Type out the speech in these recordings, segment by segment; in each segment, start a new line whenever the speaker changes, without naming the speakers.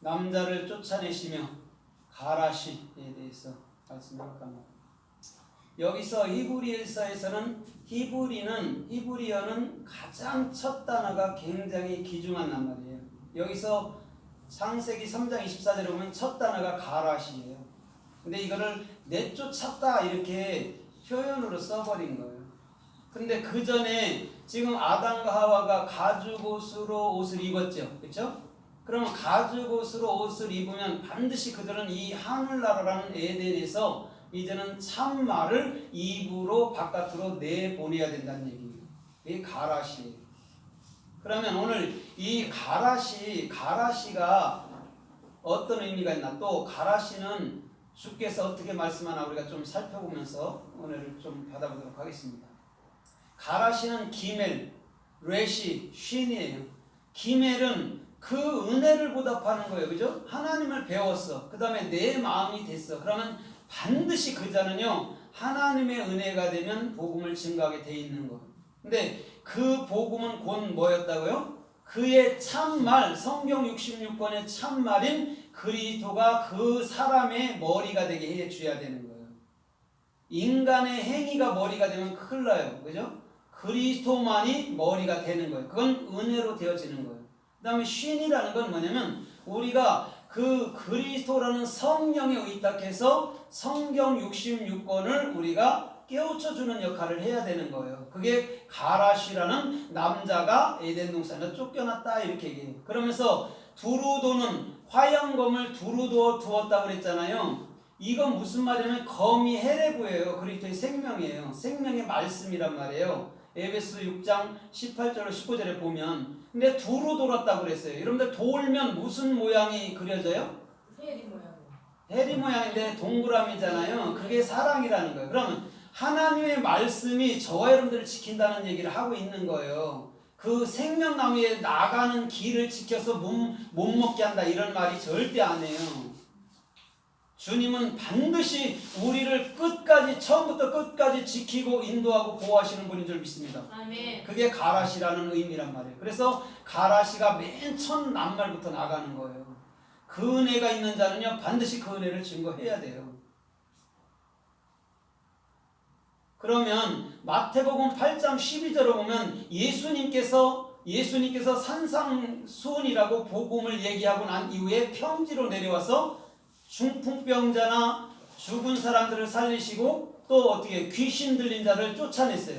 남자를 쫓아내시며 가라시에 대해서 말씀을 합니다. 여기서 히브리서에서는 히브리어는 가장 첫 단어가 굉장히 귀중한 낱말이에요. 여기서 창세기 3장 24절에 보면 첫 단어가 가라시예요. 근데 이거를 내쫓았다 이렇게 표현으로 써버린 거예요. 근데 그 전에 지금 아담과 하와가 가죽옷으로 옷을 입었죠. 그렇죠? 그러면 가죽옷으로 옷을 입으면 반드시 그들은 이 하늘나라라는 에덴에서 이제는 참말을 입으로 바깥으로 내보내야 된다는 얘기예요. 이게 가라시예요. 그러면 오늘 이 가라시가 어떤 의미가 있나, 또 가라시는 주께서 어떻게 말씀하나 우리가 좀 살펴보면서 오늘 좀 받아보도록 하겠습니다. 가라시는 기멜, 레시, 쉰이에요. 기멜은 그 은혜를 보답하는 거예요. 그죠? 하나님을 배웠어. 그 다음에 내 마음이 됐어. 그러면 반드시 그 자는요, 하나님의 은혜가 되면 복음을 증거하게 돼 있는 거예요. 근데 그 복음은 곧 뭐였다고요? 그의 참말, 성경 66권의 참말인 그리스도가 그 사람의 머리가 되게 해줘야 되는 거예요. 인간의 행위가 머리가 되면 큰일 나요. 그죠? 그리스도만이 머리가 되는 거예요. 그건 은혜로 되어지는 거예요. 그 다음에 쉰이라는 건 뭐냐면 우리가 그 그리스도라는 성령에 의탁해서 성경 66권을 우리가 깨우쳐주는 역할을 해야 되는 거예요. 그게 가라시라는 남자가 에덴 동산에서 쫓겨났다 이렇게 얘기해요. 그러면서 두루도는 화영검을 두루도 두었다고 그랬잖아요. 이건 무슨 말이냐면 검이 헤레브예요. 그리스도의 생명이에요. 생명의 말씀이란 말이에요. 에베소 6장 18절 19절에 보면, 근데 두루 돌았다고 그랬어요. 여러분들 돌면 무슨 모양이 그려져요?
해리 모양.
해리 모양인데 동그라미잖아요. 그게 사랑이라는 거예요. 그러면 하나님의 말씀이 저와 여러분들을 지킨다는 얘기를 하고 있는 거예요. 그 생명나무에 나가는 길을 지켜서 못 먹게 한다 이런 말이 절대 안 해요. 주님은 반드시 우리를 끝까지, 처음부터 끝까지 지키고 인도하고 보호하시는 분인 줄 믿습니다.
아멘.
그게 가라시라는 의미란 말이에요. 그래서 가라시가 맨 첫 낱말부터 나가는 거예요. 그 은혜가 있는 자는요, 반드시 그 은혜를 증거해야 돼요. 그러면 마태복음 8장 12절을 보면 예수님께서 산상수훈이라고 복음을 얘기하고 난 이후에 평지로 내려와서 중풍병자나 죽은 사람들을 살리시고 또 어떻게 귀신 들린 자를 쫓아냈어요.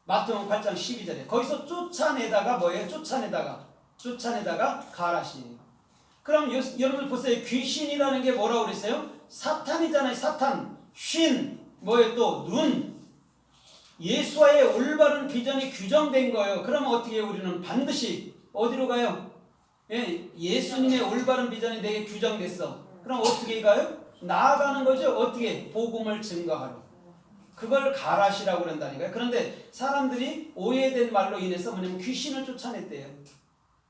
마태복음 8장 12절에 거기서 쫓아내다가 뭐예요? 쫓아내다가 가라시예요. 그럼 여러분 보세요. 귀신이라는 게 뭐라고 그랬어요? 사탄이잖아요. 사탄. 쉰 뭐예요? 또 눈. 예수와의 올바른 비전이 규정된 거예요. 그러면 어떻게 해요? 우리는 반드시 어디로 가요? 예수님의 올바른 비전이 내게 규정됐어. 그럼 어떻게 가요? 나아가는 거죠. 어떻게? 복음을 증거하러. 그걸 가라시라고 그런다니까요. 그런데 사람들이 오해된 말로 인해서 뭐냐면 귀신을 쫓아냈대요.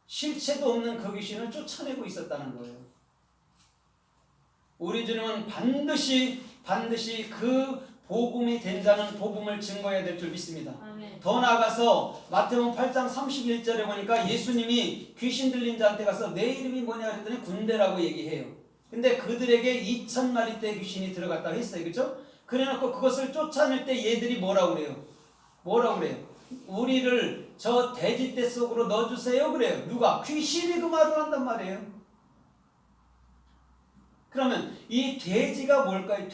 실체도 없는 그 귀신을 쫓아내고 있었다는 거예요. 우리 주님은 반드시 그 복음이 된 자는 복음을 증거해야 될 줄 믿습니다.
아멘.
더 나아가서 마태복음 8장 31절에 보니까 예수님이 귀신 들린 자한테 가서 내 이름이 뭐냐 그랬더니 군대라고 얘기해요. 근데 그들에게 2,000마리대 귀신이 들어갔다고 했어요. 그렇죠? 그래놓고 그것을 쫓아낼 때 얘들이 뭐라고 그래요? 우리를 저 돼지떼 속으로 넣어주세요 그래요. 누가? 귀신이 그 말을 한단 말이에요. 그러면 이 돼지가 뭘까요?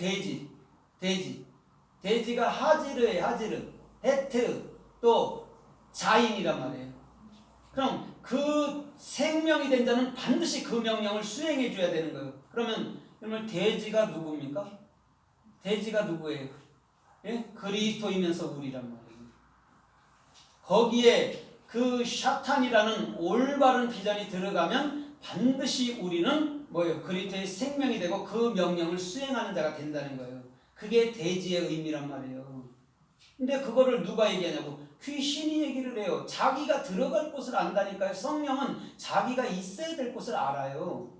돼지가 하지르예요. 하지르, 헤트, 또 자인이란 말이에요. 그럼 그 생명이 된 자는 반드시 그 명령을 수행해 줘야 되는 거예요. 그러면 여러분 돼지가 누굽니까? 돼지가 누구예요? 예? 그리스도이면서 우리란 말이에요. 거기에 그 샤탄이라는 올바른 비전이 들어가면 반드시 우리는 뭐예요? 그리스도의 생명이 되고 그 명령을 수행하는 자가 된다는 거예요. 그게 돼지의 의미란 말이에요. 근데 그거를 누가 얘기하냐고? 귀신이 얘기를 해요. 자기가 들어갈 곳을 안다니까요. 성령은 자기가 있어야 될 곳을 알아요.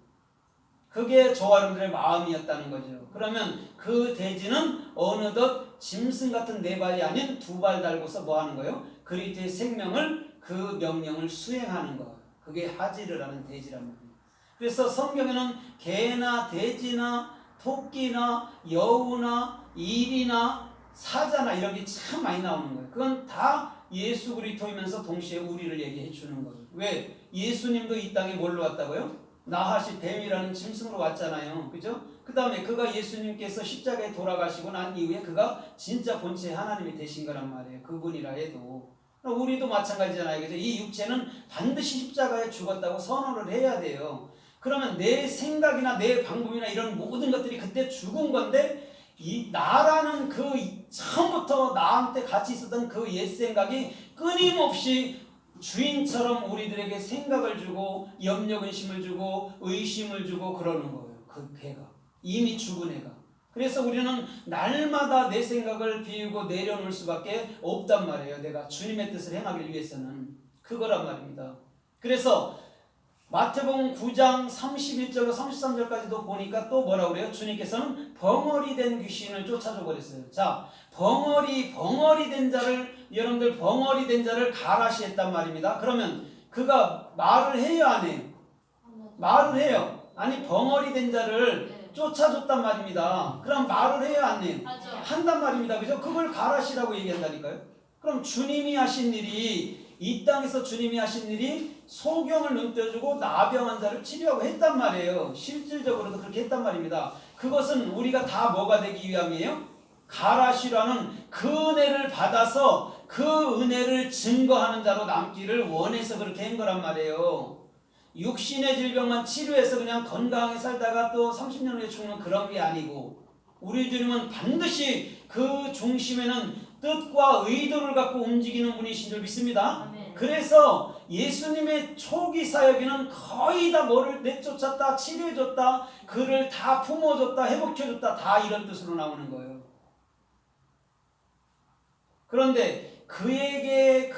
그게 저와 여러분들의 마음이었다는 거죠. 그러면 그 돼지는 어느덧 짐승 같은 네 발이 아닌 두 발 달고서 뭐 하는 거예요? 그리스도의 생명을, 그 명령을 수행하는 거. 그게 하지르라는 돼지란 말이에요. 그래서 성경에는 개나 돼지나 토끼나 여우나 일이나 사자나 이런 게 참 많이 나오는 거예요. 그건 다 예수 그리스도이면서 동시에 우리를 얘기해 주는 거예요. 왜? 예수님도 이 땅에 뭘로 왔다고요? 나하시 뱀이라는 짐승으로 왔잖아요. 그죠? 그 다음에 그가 예수님께서 십자가에 돌아가시고 난 이후에 그가 진짜 본체 하나님이 되신 거란 말이에요. 그분이라 해도. 우리도 마찬가지잖아요. 그죠? 이 육체는 반드시 십자가에 죽었다고 선언을 해야 돼요. 그러면 내 생각이나 내 방법이나 이런 모든 것들이 그때 죽은 건데 이 나라는 그 처음부터 나한테 같이 있었던 그 옛 생각이 끊임없이 주인처럼 우리들에게 생각을 주고 염려 근심을 주고 의심을 주고 그러는 거예요. 그 개가 이미 죽은 애가. 그래서 우리는 날마다 내 생각을 비우고 내려놓을 수밖에 없단 말이에요. 내가 주님의 뜻을 행하기 위해서는 그거란 말입니다. 그래서 마태복음 9장 31절로 33절까지도 보니까 또 뭐라고 그래요? 주님께서는 벙어리 된 귀신을 쫓아줘 버렸어요. 자, 벙어리 된 자를, 여러분들 벙어리 된 자를 가라시했단 말입니다. 그러면 그가 말을 해요, 안 해요? 말을 해요. 아니, 벙어리 된 자를 쫓아줬단 말입니다. 그럼 말을 해요, 안 해요? 한단 말입니다. 그죠? 그걸 가라시라고 얘기한다니까요. 그럼 주님이 하신 일이, 이 땅에서 주님이 하신 일이 소경을 눈뜨주고 나병한 자를 치료하고 했단 말이에요. 실질적으로도 그렇게 했단 말입니다. 그것은 우리가 다 뭐가 되기 위함이에요? 가라시라는 그 은혜를 받아서 그 은혜를 증거하는 자로 남기를 원해서 그렇게 한 거란 말이에요. 육신의 질병만 치료해서 그냥 건강하게 살다가 또 30년 후에 죽는 그런 게 아니고, 우리 주님은 반드시 그 중심에는 뜻과 의도를 갖고 움직이는 분이신 줄 믿습니다.
아멘.
그래서 예수님의 초기 사역에는 거의 다 뭐를 내쫓았다, 치료해줬다, 그를 다 품어줬다, 회복해줬다, 다 이런 뜻으로 나오는 거예요. 그런데 그에게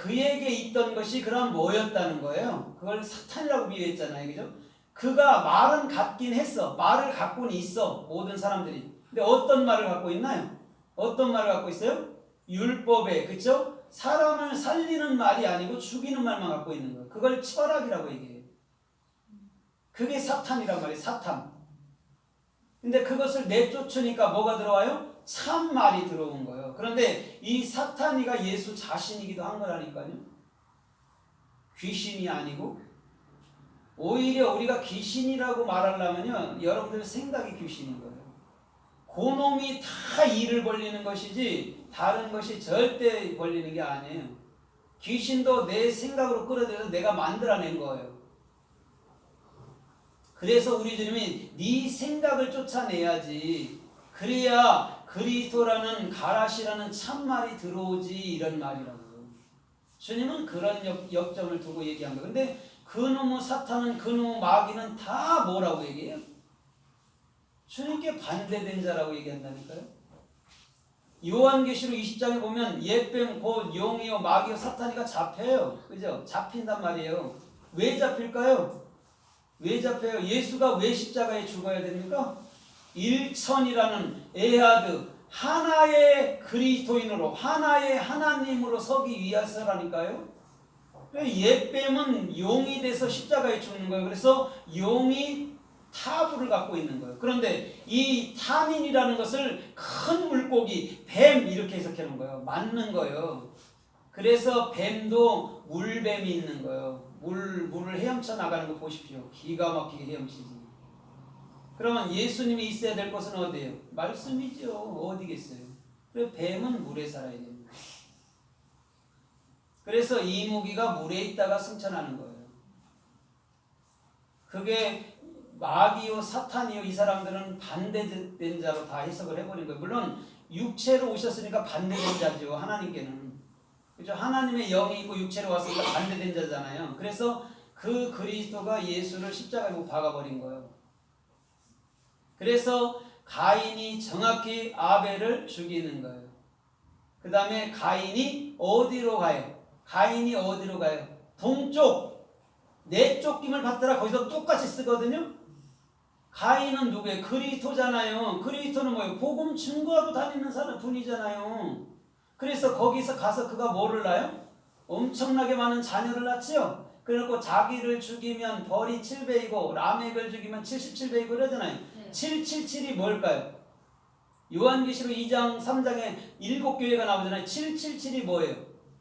있던 것이 그럼 뭐였다는 거예요? 그걸 사탄이라고 비유했잖아요. 그죠? 그가 말은 갖긴 했어. 말을 갖고는 있어. 모든 사람들이. 근데 어떤 말을 갖고 있나요? 어떤 말을 갖고 있어요? 율법에, 그쵸? 사람을 살리는 말이 아니고 죽이는 말만 갖고 있는 거예요. 그걸 철학이라고 얘기해요. 그게 사탄이란 말이에요. 사탄. 근데 그것을 내쫓으니까 뭐가 들어와요? 참 말이 들어온 거예요. 그런데 이 사탄이가 예수 자신이기도 한 거라니까요. 귀신이 아니고, 오히려 우리가 귀신이라고 말하려면요, 여러분들 생각이 귀신인 거예요. 그놈이 다 일을 벌리는 것이지 다른 것이 절대 벌리는 게 아니에요. 귀신도 내 생각으로 끌어들여서 내가 만들어낸 거예요. 그래서 우리 주님이 네 생각을 쫓아내야지, 그래야 그리스도라는 가라시라는 참말이 들어오지, 이런 말이라고요. 주님은 그런 역점을 두고 얘기한 거예요. 근데 그놈의 사탄은, 그놈의 마귀는 다 뭐라고 얘기해요? 주님께 반대된 자라고 얘기한다니까요. 요한계시록 20장에 보면 옛뱀 곧 용이요 마귀요 사탄이가 잡혀요. 그죠? 잡힌단 말이에요. 왜 잡힐까요? 왜 잡혀요? 예수가 왜 십자가에 죽어야 됩니까? 일천이라는 에하드, 하나의 그리스도인으로, 하나의 하나님으로 서기 위해서라니까요. 옛뱀은 용이 돼서 십자가에 죽는 거예요. 그래서 용이 타부를 갖고 있는 거예요. 그런데 이 타민이라는 것을 큰 물고기, 뱀 이렇게 해석해 놓은 거예요. 맞는 거예요. 그래서 뱀도 물뱀이 있는 거예요. 물을 헤엄쳐 나가는 거 보십시오. 기가 막히게 헤엄치지. 그러면 예수님이 있어야 될 곳은 어디예요? 말씀이죠. 어디겠어요? 그래서 뱀은 물에 살아야 됩니다. 그래서 이 무기가 물에 있다가 승천하는 거예요. 그게 마귀요 사탄이요, 이 사람들은 반대된 자로 다 해석을 해버린 거예요. 물론 육체로 오셨으니까 반대된 자죠. 하나님께는. 그죠? 하나님의 영이 있고 육체로 왔으니까 반대된 자잖아요. 그래서 그 그리스도가 예수를 십자가에 못 박아버린 거예요. 그래서 가인이 정확히 아벨을 죽이는 거예요. 그 다음에 가인이 어디로 가요? 가인이 어디로 가요? 동쪽. 내쫓김을 받더라. 거기서 똑같이 쓰거든요. 가인은 누구예요? 그리스도잖아요. 그리스도는 뭐예요? 복음 증거하러 다니는 사람 분이잖아요. 그래서 거기서 가서 그가 뭐를 낳아요? 엄청나게 많은 자녀를 낳지요. 그리고 자기를 죽이면 벌이 7배이고 라멕을 죽이면 77배이고 그러잖아요.
네.
777이 뭘까요? 요한계시록 2장 3장에 7교회가 나오잖아요. 777이 뭐예요?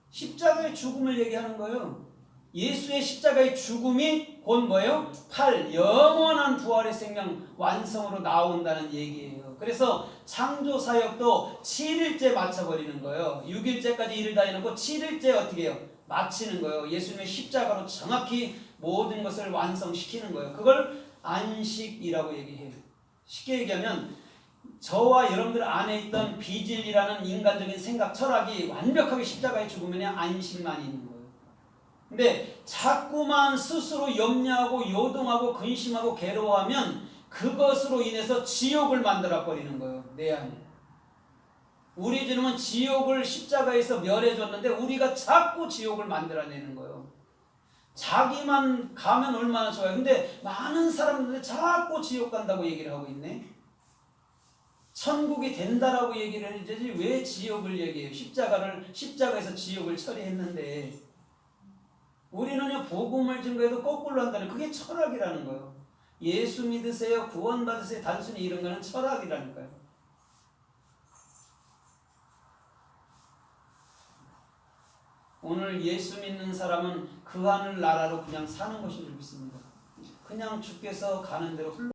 십자가의 죽음을 얘기하는 거예요. 예수의 십자가의 죽음이 곧 뭐예요? 8. 영원한 부활의 생명 완성으로 나온다는 얘기예요. 그래서 창조 사역도 7일째 마쳐버리는 거예요. 6일째까지 일을 다 해놓고 7일째 어떻게 해요? 마치는 거예요. 예수님의 십자가로 정확히 모든 것을 완성시키는 거예요. 그걸 안식이라고 얘기해요. 쉽게 얘기하면 저와 여러분들 안에 있던 비질이라는 인간적인 생각, 철학이 완벽하게 십자가에 죽으면 안식만 있는 거예요. 근데 자꾸만 스스로 염려하고 요동하고 근심하고 괴로워하면 그것으로 인해서 지옥을 만들어 버리는 거예요. 내 안에. 우리 주님은 지옥을 십자가에서 멸해줬는데 우리가 자꾸 지옥을 만들어내는 거예요. 자기만 가면 얼마나 좋아요. 근데 많은 사람들이 자꾸 지옥 간다고 얘기를 하고 있네. 천국이 된다라고 얘기를 해야지 왜 지옥을 얘기해요? 십자가에서 지옥을 처리했는데 우리는 복음을 증거해도 거꾸로 한다는 그게 철학이라는 거예요. 예수 믿으세요, 구원 받으세요, 단순히 이런 거는 철학이라니까요. 오늘 예수 믿는 사람은 그 하늘 나라로 그냥 사는 것인 줄 믿습니다. 그냥 주께서 가는 대로 흘러